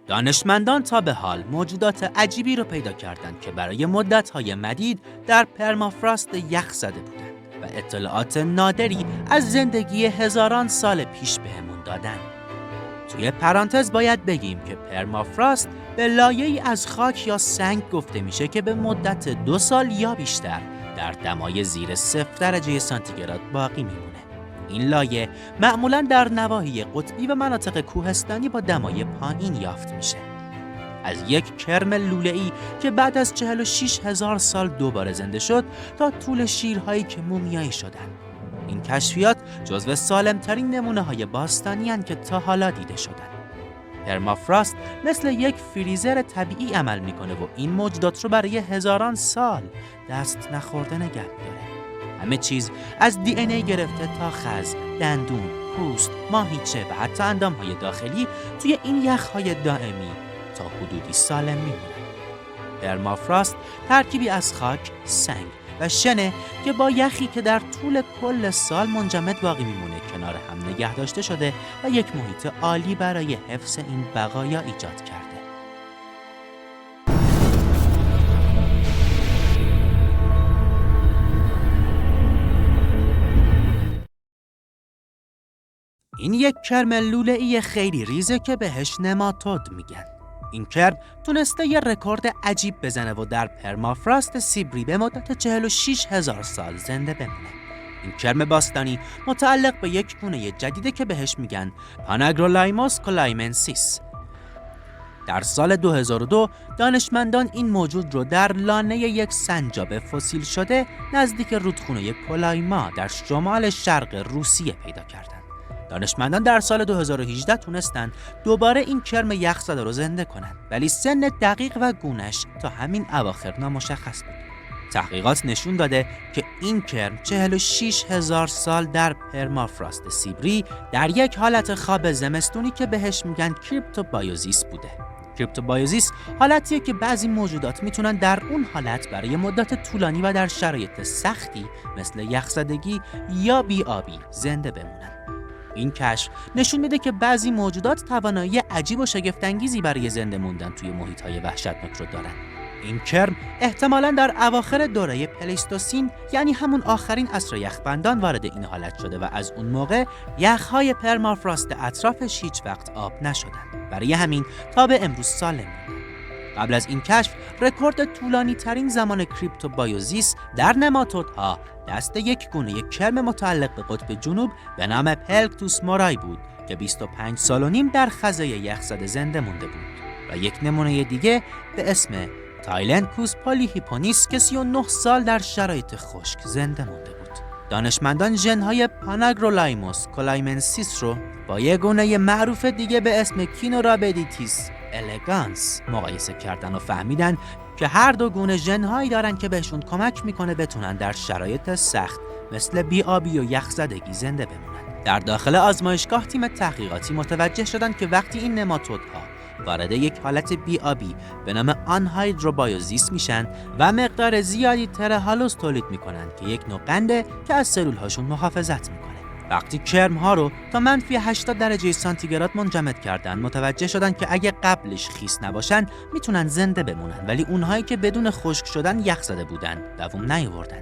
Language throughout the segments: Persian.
دانشمندان تا به حال موجودات عجیبی رو پیدا کردند که برای مدت‌های مدید در پرمافراست یخ زده بودند و اطلاعات نادری از زندگی هزاران سال پیش بهمون دادن. توی پرانتز باید بگیم که پرمافراست به لایه‌ای از خاک یا سنگ گفته میشه که به مدت 2 سال یا بیشتر در دمای زیر 0 درجه سانتیگراد باقی میمونه. این لایه معمولاً در نواحی قطبی و مناطق کوهستانی با دمای پایین یافت میشه. از یک کرم لوله‌ای که بعد از 46,000 سال دوباره زنده شد تا طول شیرهایی که مومیایی شدن. این کشفیات جزو سالمترین نمونه‌های باستانی هستند که تا حالا دیده شدن. پرمافراست مثل یک فریزر طبیعی عمل میکنه و این موجودات رو برای هزاران سال دست نخورده نگه داره. همه چیز از دی ان ای گرفته تا خز، دندون، پوست، ماهیچه و حتی اندامهای داخلی توی این یخهای دائمی تا حدودی سالم میمونه. پرمافراست ترکیبی از خاک، سنگ و شنه که با یخی که در طول کل سال منجمد باقی میمونه کنار هم نگه داشته شده و یک محیط عالی برای حفظ این بقایا ایجاد کرده. این یک کرم لوله‌ای خیلی ریزه که بهش نماتود میگن. این کرم تونسته یه رکورد عجیب بزنه و در پرمافراست سیبری به مدت 46,000 سال زنده بمونه. این کرم باستانی متعلق به یک گونه جدیده که بهش میگن پاناگرولایم کلایمنسیس. در سال 2002 دانشمندان این موجود رو در لانه یک سنجاب فسیل شده نزدیک رودخونه کلایما در شمال شرق روسیه پیدا کردند. دانشمندان در سال 2018 تونستن دوباره این کرم یخزده رو زنده کنن، ولی سن دقیق و گونش تا همین اواخر نامشخص بود. تحقیقات نشون داده که این کرم 46,000 سال در پرمافراست سیبری در یک حالت خواب زمستونی که بهش میگن کریپتوبایوزیس بوده. کریپتوبایوزیس حالتیه که بعضی موجودات میتونن در اون حالت برای مدت طولانی و در شرایط سختی مثل یخزدگی یا بی‌آبی زنده بمونن. این کشف نشون میده که بعضی موجودات توانایی عجیب و شگفت‌انگیزی برای زنده موندن توی محیط‌های وحشتناک رو دارن. این کرم احتمالاً در اواخر دوره پلیستوسین، یعنی همون آخرین عصر یخبندان، وارد این حالت شده و از اون موقع یخ‌های پرمافراست اطرافش هیچ وقت آب نشدن. برای همین تا به امروز سالم مونده. قبل از این کشف رکورد طولانی ترین زمان کریپتوبایوزیس در نماتودها دست یک گونه کرم متعلق به قطب جنوب به نام پلکتوس مورای بود که 25 سال و نیم در خزه یخزده زنده مونده بود و یک نمونه دیگه به اسم تایلندکوس پالیهیپونیس که 39 سال در شرایط خشک زنده مونده بود. دانشمندان ژن‌های پاناگرولایم کلایمنسیس رو با یک گونه معروف دیگه به اسم کینورابیدیتیس الگانس مقایسه کردن و فهمیدن که هر دو گونه ژن‌هایی دارن که بهشون کمک میکنه بتونن در شرایط سخت مثل بی‌آبی و یخزدگی زنده بمونن. در داخل آزمایشگاه تیم تحقیقاتی متوجه شدن که وقتی این نماتودها وارد یک حالت بی‌آبی به نام آنهایدروبایوزیس میشن و مقدار زیادی ترهالوز تولید میکنن که یک نوع قنده که از سلولهاشون محافظت میکنه. وقتی کرم‌ها رو تا منفی 80 درجه سانتیگراد منجمد کردن، متوجه شدن که اگه قبلش خیس نباشن میتونن زنده بمونن، ولی اونهایی که بدون خشک شدن یخزده بودن دوام نیاوردن.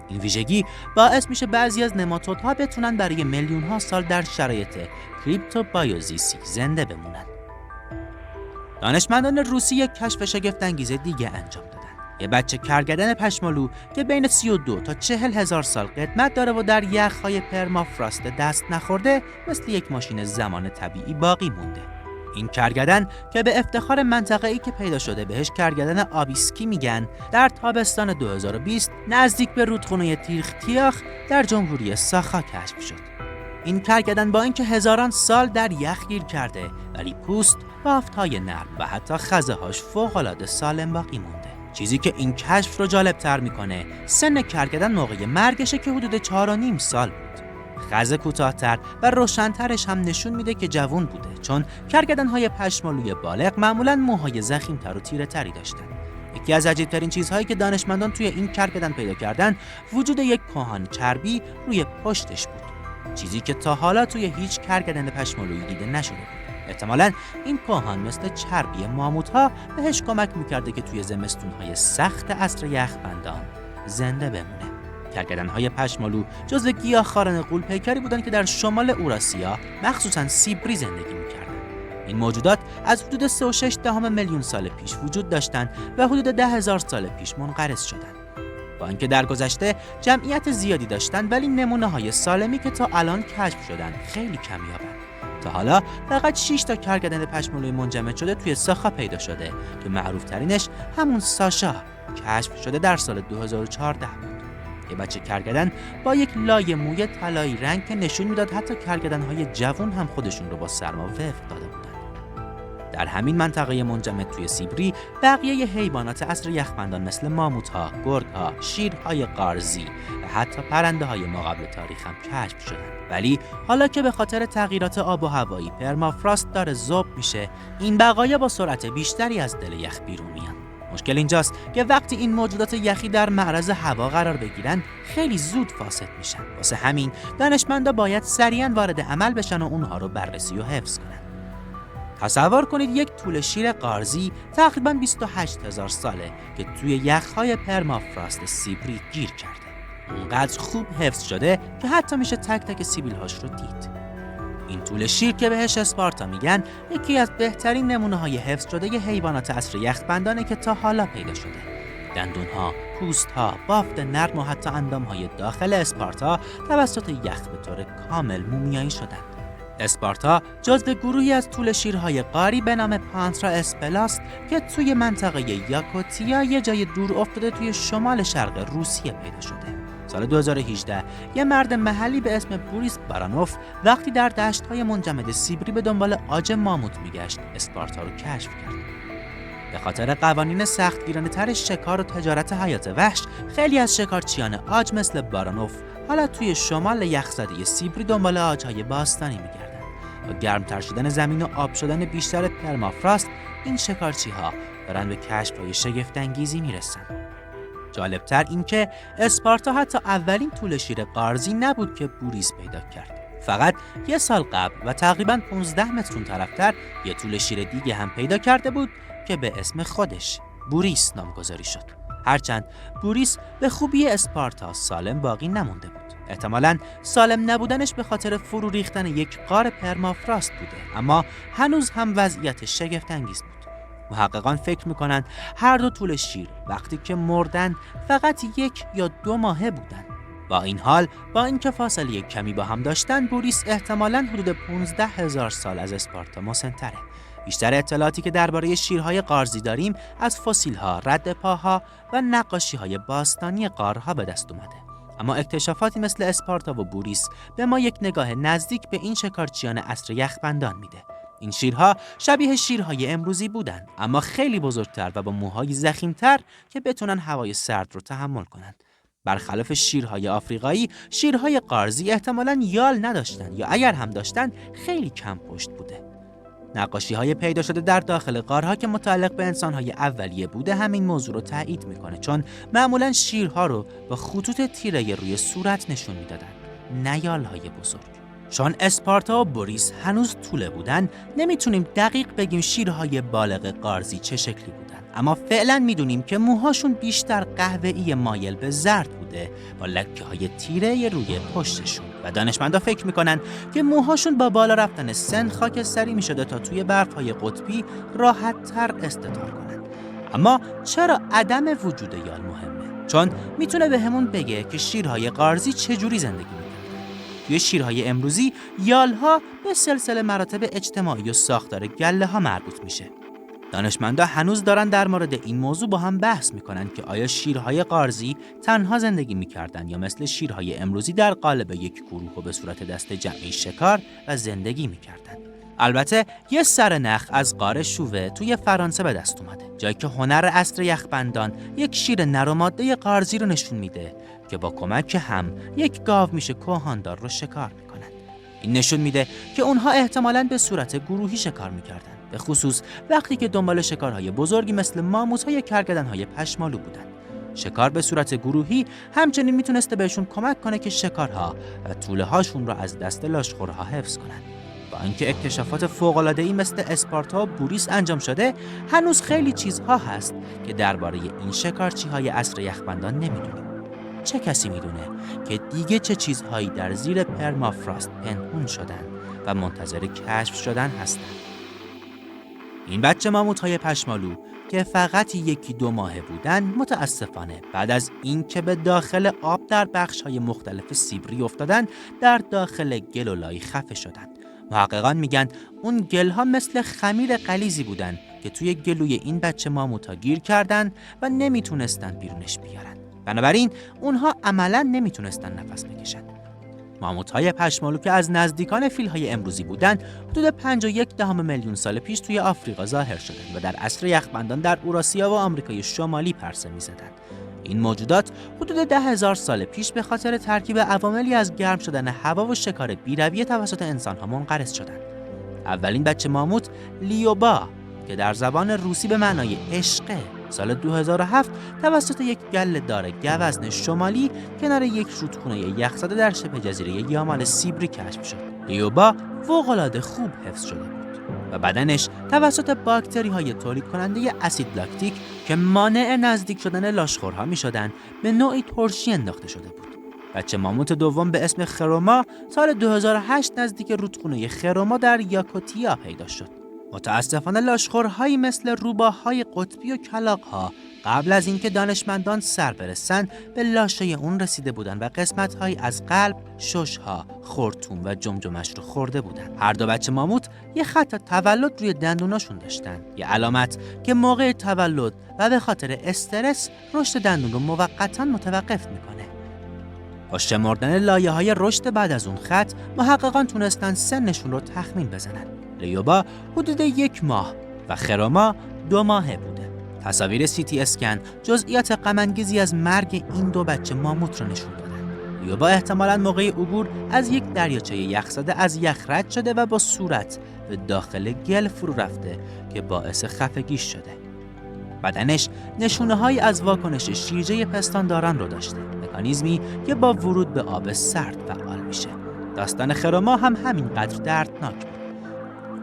این ویژگی باعث میشه بعضی از نماتودها بتونن برای میلیون‌ها سال در شرایط کریپتوبایوزیسی زنده بمونن. دانشمندان روسی یک کشف شگفت‌انگیز دیگه انجام دادن. یه بچه کرگدن پشمالو که بین 32 تا 40,000 سال قدمت داره و در یخ‌های پرمافراست دست نخورده مثل یک ماشین زمان طبیعی باقی مونده. این کرگدن که به افتخار منطقه‌ای که پیدا شده بهش کرگدن آبیسکی میگن، در تابستان 2020 نزدیک به رودخونه تیرختیاخ در جمهوری ساخا کشف شد. این کرگدن با اینکه هزاران سال در یخ گیر کرده، ولی پوست، بافت‌های نرم و حتی خزه‌هاش فوق‌العاده سالم باقی مونده. چیزی که این کشف رو جالب‌تر میکنه سن کرگدن موقع مرگشه که حدود 4.5 سال بود. خز کوتاه‌تر و روشن‌ترش هم نشون میده که جوان بوده، چون کرگدن‌های پشمالوی بالغ معمولاً موهای ضخیم‌تر و تیره‌تری داشتن. یکی از عجیب‌ترین چیزهایی که دانشمندان توی این کرگدن پیدا کردن وجود یک کاهان چربی روی پشتش بود. چیزی که تا حالا توی هیچ کرگدن پشمالویی دیده نشده بود. احتمالاً این کاهان مثل چربی ماموت‌ها بهش کمک می‌کرده که توی زمستون‌های سخت عصر یخبندان زنده بمونه. کرگدن‌های پشمالو جزو گیاهخواران غول‌پیکری بودند که در شمال اوراسیا، مخصوصاً سیبری زندگی می‌کردند. این موجودات از حدود 3.6 میلیون سال پیش وجود داشتند و حدود 10,000 سال پیش منقرض شدند. با اینکه در گذشته جمعیت زیادی داشتند، ولی نمونه‌های سالمی که تا الان کشف شدند خیلی کمیابند. تا حالا فقط 6 تا کرگدن پشمالوی منجمد شده توی ساخا پیدا شده که معروف ترینش همون ساشا کشف شده در سال 2014 بود. یه بچه کرگدن با یک لایه موی طلایی رنگ که نشون میداد حتی کرگدن‌های جوان هم خودشون رو با سرما وفق داده بودن. در همین منطقه منجمد توی سیبری بقیه حیوانات عصر یخبندان مثل ماموت‌ها، گرگ‌ها، شیرهای قارزی و حتی پرنده‌های ماقبل تاریخ هم کشف شدن. ولی حالا که به خاطر تغییرات آب و هوایی پرمافراست داره ذوب میشه، این بقایا با سرعت بیشتری از دل یخ بیرون میان. مشکل اینجاست که وقتی این موجودات یخی در معرض هوا قرار بگیرن خیلی زود فاسد میشن. واسه همین دانشمندا باید سریعاً وارد عمل بشن و اونها رو بررسی و حفظ کنن. تصور کنید یک توله شیر قارزی تقریباً 28,000 ساله که توی یخ‌های پرمافراست سیبری گیر کرده. اونقدر خوب حفظ شده که حتی میشه تک تک سیبیل‌هاش رو دید. این توله شیر که بهش اسپارتا میگن، یکی از بهترین نمونه‌های حفظ شده ی حیوانات عصر یخبندانه که تا حالا پیدا شده. دندون‌ها، پوست‌ها، بافت نرم و حتی اندام‌های داخل اسپارتا توسط یخ به طور کامل مومیایی شدند. اسپارتا جزو گروهی از توله شیرهای قاری به نام پانترا اسپلاست که توی منطقه یاکوتیا یه جای دور افتاده توی شمال شرق روسیه پیدا شده. سال 2018 یه مرد محلی به اسم بوریس بارانوف وقتی در دشت‌های منجمد سیبری به دنبال عاج ماموت میگشت، اسپارتا رو کشف کرد. به خاطر قوانین سختگیرانه تر شکار و تجارت حیات وحش، خیلی از شکارچیان عاج مثل بارانوف حالا توی شمال یخزده سیبری دنبال عاج‌های باستانی میگردن. با گرمتر شدن زمین و آب شدن بیشتر پرمافراست، این شکارچی‌ها دارن به کشف‌های شگفت‌انگیزی میرسن. جالبتر این که اسپارتا حتی اولین توله شیر قارزی نبود که بوریس پیدا کرد. فقط یه سال قبل و تقریباً 15 متر اون طرفتر یه توله شیر دیگه هم پیدا کرده بود که به اسم خودش بوریس نامگذاری شد. هرچند بوریس به خوبی اسپارتا سالم باقی نمونده بود. احتمالاً سالم نبودنش به خاطر فرو ریختن یک غار پرمافراست بوده، اما هنوز هم وضعیت شگفت‌انگیز بود. محققان فکر میکنند هر دو توله شیر وقتی که مردن فقط 1 یا 2 ماهه بودن. با این حال، با اینکه فاصله کمی با هم داشتن، بوریس احتمالاً حدود 15,000 سال از اسپارتا مسن‌تره. بیشتر اطلاعاتی که درباره شیرهای قارزی داریم از فسیل‌ها، ردپاها و نقاشی‌های باستانی غارها به دست اومده. اما اکتشافاتی مثل اسپارتا و بوریس به ما یک نگاه نزدیک به این شکارچیان عصر یخبندان میده. این شیرها شبیه شیرهای امروزی بودن، اما خیلی بزرگتر و با موهای ضخیم‌تر که بتونن هوای سرد رو تحمل کنند. برخلاف شیرهای آفریقایی، شیرهای قارزی احتمالاً یال نداشتن یا اگر هم داشتن خیلی کم پشت بوده. نقاشی‌های پیدا شده در داخل غارها که متعلق به انسان‌های اولیه بوده همین موضوع رو تایید میکنه، چون معمولاً شیرها رو با خطوط تیره روی صورت نشون میدادن، نه یال‌های بزرگ. چون اسپارتا و بوریس هنوز توله بودن، نمیتونیم دقیق بگیم شیرهای بالغ قارزی چه شکلی بودن، اما فعلا میدونیم که موهاشون بیشتر قهوه‌ای مایل به زرد بوده با لکه‌های تیره روی پشتشون و دانشمندا فکر میکنن که موهاشون با بالا رفتن سن خاکستری میشده تا توی برف‌های قطبی راحت‌تر استتار کنن. اما چرا عدم وجود یال مهمه؟ چون میتونه بهمون بگه که شیرهای قارزی چجوری زندگی میکنن. توی شیرهای امروزی یالها به سلسله مراتب اجتماعی و ساختار گله ها مربوط میشه. دانشمندا هنوز دارن در مورد این موضوع با هم بحث میکنن که آیا شیرهای قارزی تنها زندگی میکردن یا مثل شیرهای امروزی در قالب یک گروه و به صورت دسته جمعی شکار و زندگی میکردن. البته یه سرنخ از غار شووه توی فرانسه به دست اومده، جایی که هنر عصر یخبندان یک شیر نر و ماده قارزی رو نشون میده که با کمک هم یک گاو میشه کوهاندار رو شکار میکنن. این نشون میده که اونها احتمالاً به صورت گروهی شکار میکردن، به خصوص وقتی که دنبال شکارهای بزرگی مثل ماموت‌ها یا کرگدن‌های پشمالو بودن. شکار به صورت گروهی همچنین میتونسته بهشون کمک کنه که شکارها و توله‌هاشون رو از دست لاشخورها حفظ کنن. با اینکه اکتشافات فوق‌العاده‌ای مثل اسپارتا و بوریس انجام شده، هنوز خیلی چیزها هست که درباره این شکارچی‌های عصر یخبندان نمی‌دونیم. چه کسی می‌دونه که دیگه چه چیزهایی در زیر پرمافراست پنهون شدن و منتظر کشف شدن هستن؟ این بچه ماموت‌های پشمالو که فقط 1-2 ماهه بودن، متاسفانه بعد از این که به داخل آب در بخش‌های مختلف سیبری افتادن، در داخل گل و لای خفه شدن. محققان میگن اون گل‌ها مثل خمیر غلیظی بودن که توی گلوی این بچه ماموتا گیر کردن و نمیتونستن بیرونش بیارن. بنابراین اونها عملاً نمیتونستن نفس بکشن. ماموت‌های پشمالو که از نزدیکان فیل‌های امروزی بودند، حدود 5.1 میلیون سال پیش توی آفریقا ظاهر شدند و در عصر یخبندان در اوراسیا و آمریکای شمالی پرسه می‌زدند. این موجودات حدود 10,000 سال پیش به خاطر ترکیب عواملی از گرم شدن هوا و شکار بی‌رویه توسط انسان‌ها منقرض شدند. اولین بچه ماموت لیوبا که در زبان روسی به معنای عشقه، سال 2007 توسط یک گله‌دار گوزن شمالی کنار یک رودخانه یخزده در شبه جزیره یامال سیبری کشف شد. لیوبا فوق‌العاده خوب حفظ شده بود و بدنش توسط باکتری‌های تولید کننده اسید لاکتیک که مانع نزدیک شدن لاشخورها می‌شدند به نوعی ترشی انداخته شده بود. بچه ماموت دوم به اسم خروما سال 2008 نزدیک رودخانه خروما در یاکوتیا پیدا شد. متاسفانه لاشخورهایی مثل روباهای قطبی و کلاغ‌ها قبل از اینکه دانشمندان سر برسن به لاشه اون رسیده بودن و قسمت‌هایی از قلب، شش‌ها، خرطوم و جمجمش رو خورده بودن. هر دو بچه ماموت یه خط تولد روی دندوناشون داشتن، یه علامت که موقع تولد و به خاطر استرس رشد دندون رو موقتاً متوقف میکنه. با شمردن لایه‌های رشد بعد از اون خط، محققان تونستن سنشون رو تخمین بزنن. لیوبا حدود 1 ماه و خروما 2 ماهه بوده. تصاویر CT اسکن جزئیات غم‌انگیزی از مرگ این دو بچه ماموت رو نشون دادن. لیوبا احتمالاً موقع عبور از یک دریاچه یخزده از یخ رد شده و با صورت به داخل گل فرو رفته که باعث خفگیش شده. بدنش نشونه‌هایی از واکنش شیرجه پستانداران رو داشته، مکانیزمی که با ورود به آب سرد فعال میشه. داستان خروما هم همینقدر دردناک بود.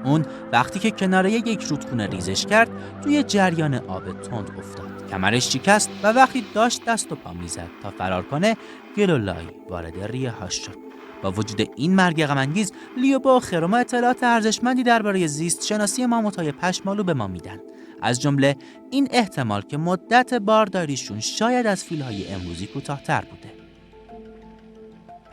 اون وقتی که کناره یک رودخونه ریزش کرد، توی جریان آب تند افتاد. کمرش شکست و وقتی داشت دست و پا میزد تا فرار کنه، گل و لای وارد ریه‌هاش شد. با وجود این مرگ غم‌انگیز، لیوبا و خروما اطلاعات ارزشمندی درباره زیست شناسی ماموت‌های پشمالو به ما میدن. از جمله این احتمال که مدت بارداریشون شاید از فیل‌های امروزی کوتاه‌تر بوده.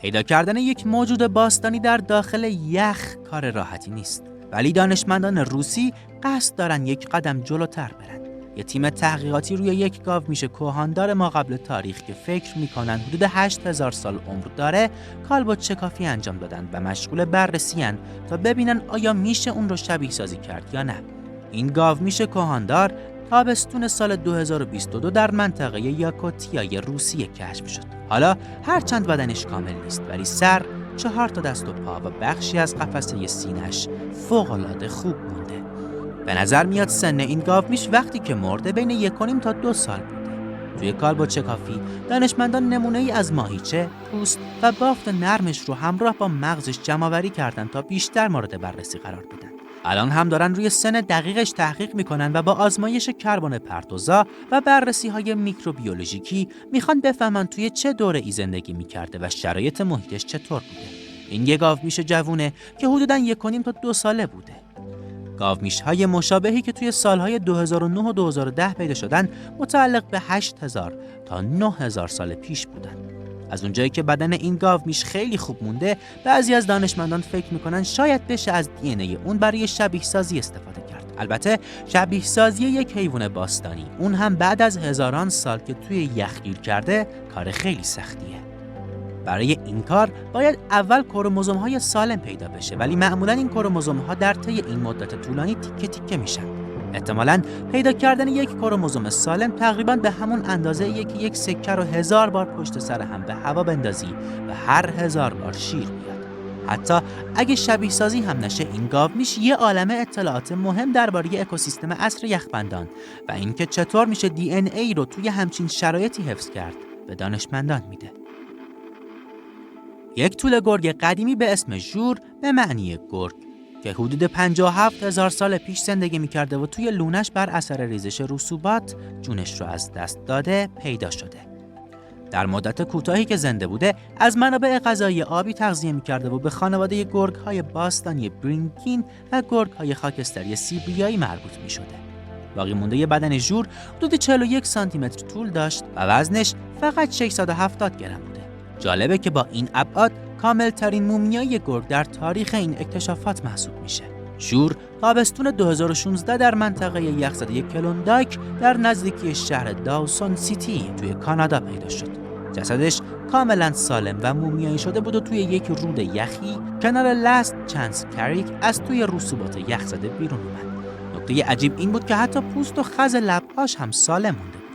پیدا کردن یک موجود باستانی در داخل یخ کار راحتی نیست، ولی دانشمندان روسی قصد دارن یک قدم جلوتر برن. یه تیم تحقیقاتی روی یک گاومیش کهاندار ما قبل تاریخ که فکر میکنن حدود 8,000 سال عمر داره، کالبد شکافی انجام دادن و مشغول بررسی‌اند تا ببینن آیا میشه اون رو شبیه سازی کرد یا نه. این گاومیش کهاندار تابستون سال 2022 در منطقه یاکوتیای روسیه کشف شد. حالا هرچند بدنش کامل نیست، ولی سر، 4 تا دست و پا و بخشی از قفسه سینه‌اش فوق‌العاده خوب مونده. به نظر میاد سن این گاومیش وقتی که مرده بین 1.5 تا 2 سال بوده. توی کالبد شکافی دانشمندان نمونه‌ای از ماهیچه، پوست و بافت نرمش رو همراه با مغزش جمع‌آوری کردن تا بیشتر مورد بررسی قرار بدن. الان هم دارن روی سن دقیقش تحقیق میکنن و با آزمایش کربن پرتوزا و بررسی‌های میکروبیولوژیکی میخوان بفهمن توی چه دوره‌ای زندگی میکرده و شرایط محیطش چطور بوده. این یه گاومیش جوونه که حدوداً 1.5 تا 2 ساله بوده. گاومیش‌های مشابهی که توی سالهای 2009 و 2010 پیدا شدن متعلق به 8,000 تا 9,000 سال پیش بودن. از اونجایی که بدن این گاومیش خیلی خوب مونده، بعضی از دانشمندان فکر میکنن شاید بشه از دی اون برای شبیه سازی استفاده کرد. البته شبیه سازی یک حیوان باستانی، اون هم بعد از هزاران سال که توی یخ گیر کرده، کار خیلی سختیه. برای این کار باید اول کروموزوم‌های سالم پیدا بشه، ولی معمولاً این کروموزوم‌ها در طی این مدت طولانی تیکه تیکه میشن. احتمالاً پیدا کردن یک کروموزوم سالم تقریباً به همون اندازه‌ایه که یک سکه رو 1000 بار پشت سر هم به هوا بندازی و هر 1000 بار شیر بیاد. حتی اگه شبیه سازی هم نشه، این گاومیش یه عالمه اطلاعات مهم درباره اکوسیستم عصر یخبندان و اینکه چطور میشه دی رو توی همچین شرایطی حفظ کرد به دانشمندان میده. یک توله گرگ قدیمی به اسم ژور به معنی گرگ که حدود 57,000 سال پیش زندگی می‌کرده و توی لونش بر اثر ریزش رسوبات جونش رو از دست داده پیدا شده. در مدت کوتاهی که زنده بوده از منابع غذایی آبی تغذیه می‌کرده و به خانواده گرگ‌های باستانی برینگین و گرگ‌های خاکستری سیبریایی مربوط می‌شده. باقی مونده بدن ژور حدود 41 سانتی متر طول داشت و وزنش فقط 670 گرم بوده. جالبه که با این ابعاد کاملترین مومیای گرگ در تاریخ این اکتشافات محسوب میشه. ژور تابستون 2016 در منطقه یخزده کلوندایک در نزدیکی شهر داوسون سیتی توی کانادا پیدا شد. جسدش کاملا سالم و مومیایی شده بود و توی یک رود یخی کنار لاست چانس کریک از توی رسوبات یخزده بیرون اومد. نکته عجیب این بود که حتی پوست و خز لب‌هاش هم سالم مونده بود.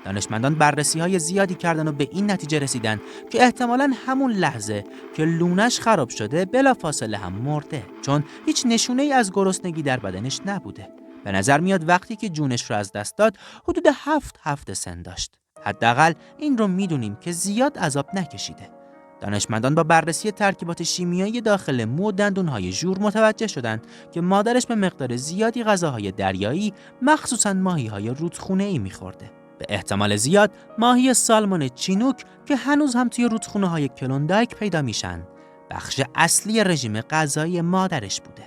دانشمندان بررسی‌های زیادی کردن و به این نتیجه رسیدن که احتمالاً همون لحظه که لونش خراب شده بلافاصله هم مرده، چون هیچ نشونه‌ای از گرسنگی در بدنش نبوده. به نظر میاد وقتی که جونش رو از دست داد حدود 7 هفته سن داشت. حداقل این رو میدونیم که زیاد عذاب نکشیده. دانشمندان با بررسی ترکیبات شیمیایی داخل مو و دندون‌های ژور متوجه شدند که مادرش به مقدار زیادی غذاهای دریایی مخصوصاً ماهی‌های رودخونه‌ای می‌خورده. به احتمال زیاد ماهی سالمون چینوک که هنوز هم توی رودخونه‌های کلوندایک پیدا میشن بخش اصلی رژیم غذایی مادرش بوده.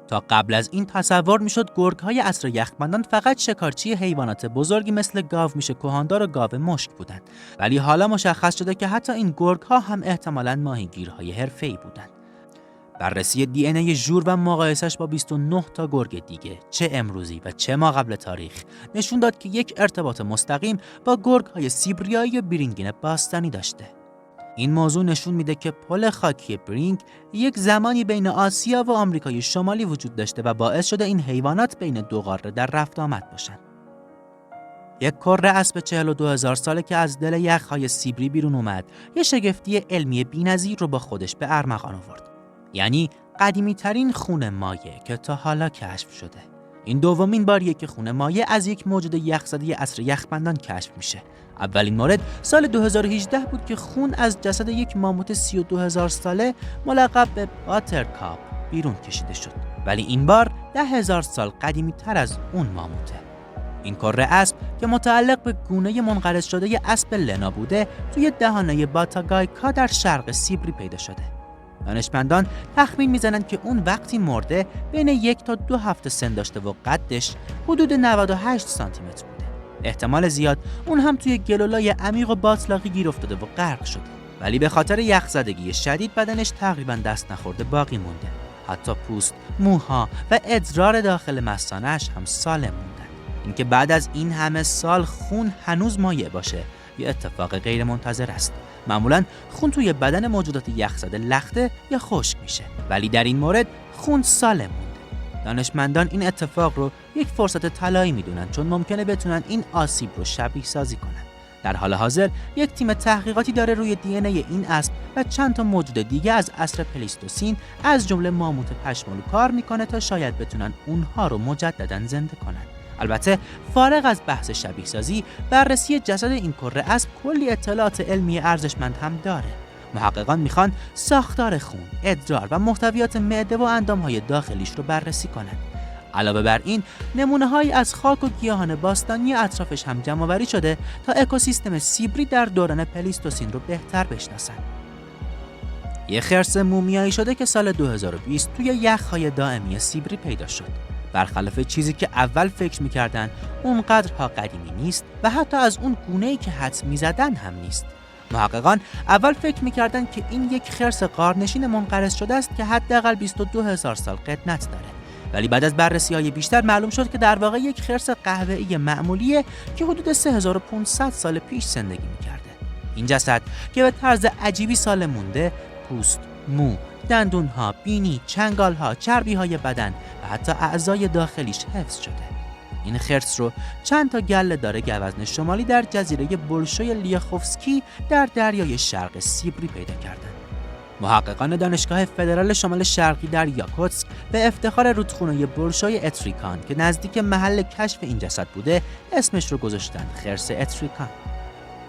تا قبل از این تصور میشد گرگ‌های عصر یخبندان فقط شکارچی حیوانات بزرگی مثل گاو میشه کهاندار و گاو مشک بودند، ولی حالا مشخص شده که حتی این گرگ‌ها هم احتمالاً ماهیگیرهای حرفه‌ای بودند. بررسی دی ان ای ژور و مقایسش با 29 تا گرگ دیگه چه امروزی و چه ما قبل تاریخ نشون داد که یک ارتباط مستقیم با گرگ‌های سیبریایی و برینگین باستانی داشته. این موضوع نشون میده که پل خاکی برینگ یک زمانی بین آسیا و آمریکای شمالی وجود داشته و باعث شده این حیوانات بین دو قاره در رفت آمد باشن. یک کره اسب 42,000 ساله که از دل یخ‌های سیبری بیرون اومد، یه شگفتی علمی بی‌نظیر رو با خودش به ارمغان آورد. یعنی قدیمی ترین خون مایع که تا حالا کشف شده. این دومین باریه که خون مایع از یک موجود یخزده عصر یخبندان کشف میشه. اولین مورد سال 2018 بود که خون از جسد یک ماموت 32,000 ساله ملقب به باترکاپ بیرون کشیده شد. ولی این بار 10,000 سال قدیمی تر از اون ماموته. این کره اسب که متعلق به گونه منقرض شده اسب لنا بوده توی دهانه باتاگایکا در شرق سیبری پیدا شده. دانشمندان تخمین میزنن که اون وقتی مرده بین 1 تا 2 هفته سن داشته و قدش حدود 98 سانتی متر بوده. احتمال زیاد اون هم توی گلولای عمیق و باطلاقی گیر افتاده و غرق شده. ولی به خاطر یخزدگی شدید بدنش تقریبا دست نخورده باقی مونده. حتی پوست، موها و ادرار داخل مثانه‌اش هم سالم موندن. اینکه بعد از این همه سال خون هنوز مایع باشه یه اتفاق غیر منتظر است. معمولاً خون توی بدن موجودات یخزده لخته یا خشک میشه، ولی در این مورد خون سالم مونده. دانشمندان این اتفاق رو یک فرصت طلایی میدونن چون ممکنه بتونن این آسیب رو شبیه سازی کنن. در حال حاضر یک تیم تحقیقاتی داره روی دی ان ای این اسب و چند تا موجود دیگه از عصر پلیستوسین از جمله ماموت پشمالو کار میکنه تا شاید بتونن اونها رو مجدداً زنده کنن. البته فارغ از بحث شبیه سازی، بررسی جسد این کره اسب کلی اطلاعات علمی ارزشمند هم داره. محققان میخوان ساختار خون، ادرار و محتویات معده و اندامهای داخلیش رو بررسی کنند. علاوه بر این، نمونه‌هایی از خاک و گیاهان باستانی اطرافش هم جمع‌آوری شده تا اکوسیستم سیبری در دوران پلیستوسین رو بهتر بشناسن. یه خرس مومیایی شده که سال 2020 توی یخ‌های دائمی سیبری پیدا شد. برخلاف چیزی که اول فکر می‌کردن، اونقدرها قدیمی نیست و حتی از اون گونه‌ای که حدس می‌زدن هم نیست. محققان اول فکر می‌کردن که این یک خرس غارنشین منقرض شده است که حداقل 22,000 سال قدمت داره. ولی بعد از بررسی‌های بیشتر معلوم شد که در واقع یک خرس قهوه‌ای معمولیه که حدود 3500 سال پیش زندگی می‌کرده. این جسد که به طرز عجیبی سالم مونده، پوست، مو، دندون‌ها، بینی، چنگال‌ها، چربی‌های بدن و حتی اعضای داخلیش حفظ شده. این خرس رو چند تا گله داره گوزن شمالی در جزیره بولشوی لیاخوفسکی در دریای شرق سیبری پیدا کردن. محققان دانشگاه فدرال شمال شرقی در یاکوتسک به افتخار رودخونه بولشوی اتریکان که نزدیک محل کشف این جسد بوده اسمش رو گذاشتن خرس اتریکان.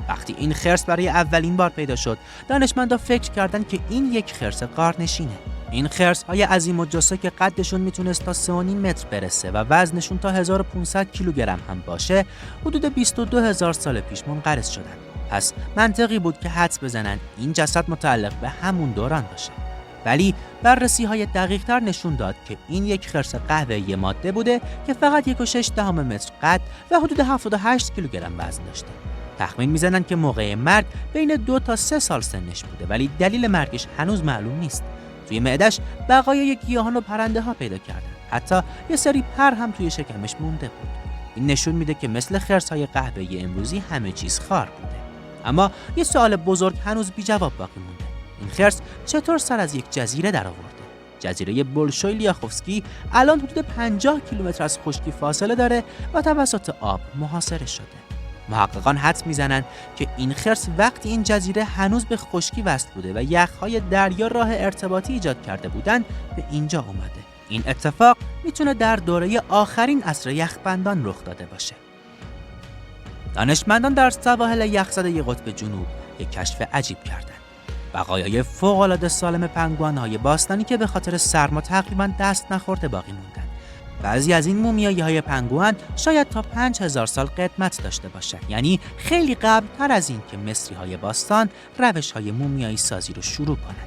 وقتی این خرس برای اولین بار پیدا شد، دانشمندا فکر کردند که این یک خرس غارنشینه. این خرس‌های عظیم الجثه که قدشون میتونست تا 3.5 متر برسه و وزنشون تا 1500 کیلوگرم هم باشه، حدود 22000 سال پیش منقرض شدن. پس منطقی بود که حدس بزنن این جسد متعلق به همون دوران باشه. ولی بررسی‌های دقیق‌تر نشون داد که این یک خرس قهوه‌ای ماده بوده که فقط 1.6 متر قد و حدود 78 کیلوگرم وزن داشته. تخمین میزنن که موقع مرگ بین 2 تا 3 سال سنش بوده، ولی دلیل مرگش هنوز معلوم نیست. توی معده‌اش بقایای گیاهان و پرنده‌ها پیدا کردن. حتی یه سری پر هم توی شکمش مونده بود. این نشون میده که مثل خرس‌های قهوه‌ای امروزی همه چیز خار بوده. اما یه سوال بزرگ هنوز بی جواب باقی مونده. این خرس چطور سر از یک جزیره درآورده؟ جزیره بولشوی لیاخوفسکی الان حدود 50 کیلومتر از خشکی فاصله داره و توسط آب محاصره شده. محققان حدس میزنن که این خرس وقتی این جزیره هنوز به خشکی وصل بوده و یخهای دریا راه ارتباطی ایجاد کرده بودن به اینجا اومده. این اتفاق میتونه در دوره آخرین عصر یخبندان رخ داده باشه. دانشمندان در سواحل یخزده قطب جنوب یک کشف عجیب کردند. بقایای فوق‌العاده سالم پنگوان‌های باستانی که به خاطر سرما تقریباً دست نخورده باقی موندن. بعضی از این مومیایی‌های پنگوان شاید تا 5000 سال قدمت داشته باشند، یعنی خیلی قبل‌تر از این که مصری‌های باستان روش‌های مومیایی سازی رو شروع کنند.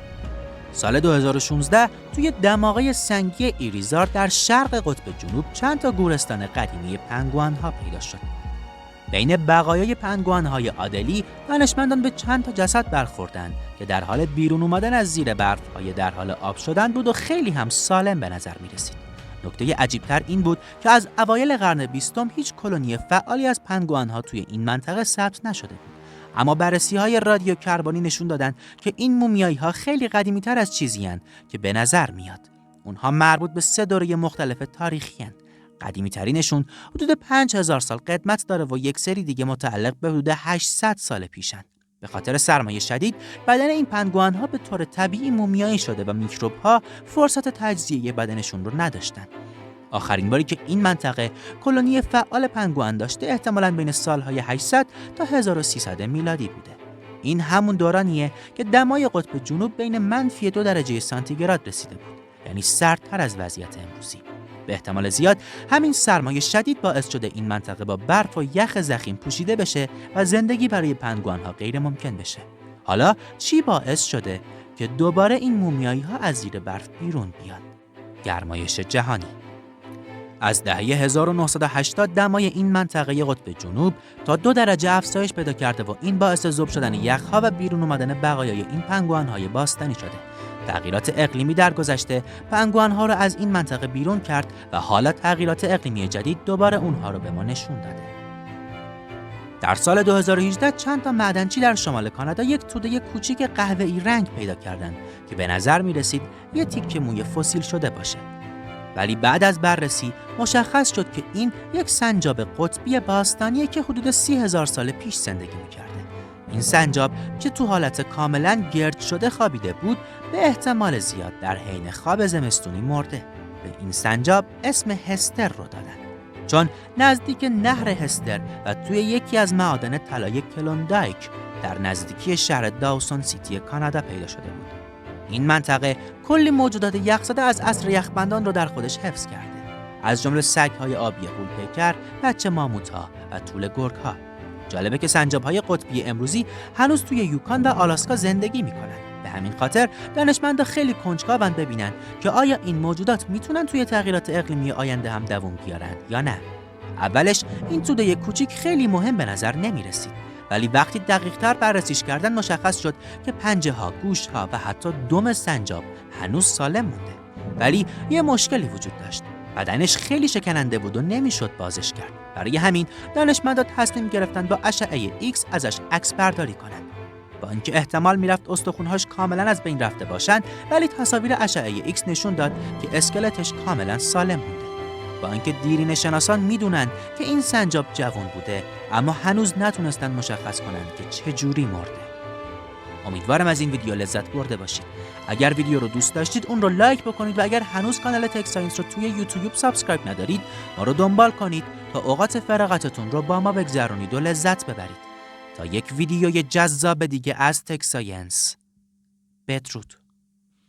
سال 2016 توی دماغه سنگی ایریزار در شرق قطب جنوب چند تا گورستان قدیمی پنگوان‌ها پیدا شد. بین بقایای پنگوان‌های آدلی دانشمندان به چند تا جسد برخوردند که در حال بیرون اومدن از زیر برف‌های در حال آب شدن بود و خیلی هم سالم به نظر می‌رسید. نکته عجیب‌تر این بود که از اوایل قرن 20 هیچ کلونی فعالی از پنگوان‌ها توی این منطقه ثبت نشده بود. اما بررسی‌های رادیو کربنی نشون دادن که این مومیایی‌ها خیلی قدیمی‌تر از چیزی‌اند که به نظر میاد. اونها مربوط به 3 دوره مختلف تاریخی‌اند. قدیمی ترینشون حدود 5000 سال قدمت داره و یک سری دیگه متعلق به حدود 800 سال پیشن. به خاطر سرمایه شدید بدن این پنگوان‌ها به طور طبیعی مومیایی شده و میکروب‌ها فرصت تجزیه بدنشون رو نداشتن. آخرین باری که این منطقه کلونی فعال پنگوان داشته احتمالاً بین سالهای 800 تا 1300 میلادی بوده. این همون دورانیه که دمای قطب جنوب بین -2 درجه سانتیگراد رسیده بود، یعنی سردتر از وضعیت امروزی. به احتمال زیاد همین سرمایه شدید باعث شده این منطقه با برف و یخ ضخیم پوشیده بشه و زندگی برای پنگوان‌ها غیر ممکن بشه. حالا چی باعث شده که دوباره این مومیایی‌ها از زیر برف بیرون بیان؟ گرمایش جهانی. از دهه 1980 دمای این منطقه قطب جنوب تا 2 درجه افزایش پیدا کرده و این باعث ذوب شدن یخ‌ها و بیرون اومدن بقایای این پنگوان‌های باستانی شده. تغییرات اقلیمی در گذشته پنگوان‌ها رو از این منطقه بیرون کرد و حالا تغییرات اقلیمی جدید دوباره اونها رو به ما نشون داده. در سال 2018 چند تا معدنچی در شمال کانادا یک توده کوچیک قهوه‌ای رنگ پیدا کردند که به نظر می‌رسید یه تیکه موی فسیل شده باشه. ولی بعد از بررسی مشخص شد که این یک سنجاب قطبی باستانیه که حدود 30000 سال پیش زندگی می‌کرده. این سنجاب که تو حالت کاملاً گرد شده خوابیده بود، به احتمال زیاد در حین خواب زمستونی مرده. به این سنجاب اسم هستر رو دادن، چون نزدیک نهر هستر و توی یکی از معادن طلای کلوندایک در نزدیکی شهر داوسون سیتی کانادا پیدا شده بود. این منطقه کلی موجودات یخزده از عصر یخبندان رو در خودش حفظ کرده، از جمله سگ‌های آبی غول‌پیکر، بچه ماموت‌ها و طول گرگ‌ها. جالبه که سنجاب‌های قطبی امروزی هنوز توی یوکان و آلاسکا زندگی می‌کنن. به همین خاطر دانشمندا خیلی کنجکاون ببینن که آیا این موجودات میتونن توی تغییرات اقلیمی آینده هم دوام بیارن یا نه. اولش این توده کوچیک خیلی مهم به نظر نمی‌رسید، ولی وقتی دقیق‌تر بررسیش کردن مشخص شد که پنجه‌ها، گوشت‌ها و حتی دم سنجاب هنوز سالم مونده. ولی یه مشکلی وجود داشت. بدنش خیلی شکننده بود و نمیشد بازش کرد. برای همین دانشمندا تصمیم گرفتن با اشعه ایکس ازش عکس برداری کنند. با اینکه احتمال میرفت استخوان‌هاش کاملا از بین رفته باشند، ولی تصاویر اشعه ایکس نشون داد که اسکلتش کاملا سالم بوده. با اینکه دیرینه شناسان میدونن که این سنجاب جوان بوده، اما هنوز نتونستن مشخص کنن که چه جوری مرده. امیدوارم از این ویدیو لذت برده باشید. اگر ویدیو رو دوست داشتید اون رو لایک بکنید و اگر هنوز کانال تک ساینس رو توی یوتیوب سابسکرایب ندارید، ما رو دنبال کنید تا اوقات فراغتتون رو با ما بگذرونید و لذت ببرید. تا یک ویدیوی جذاب دیگه از تک ساینس. بدرود.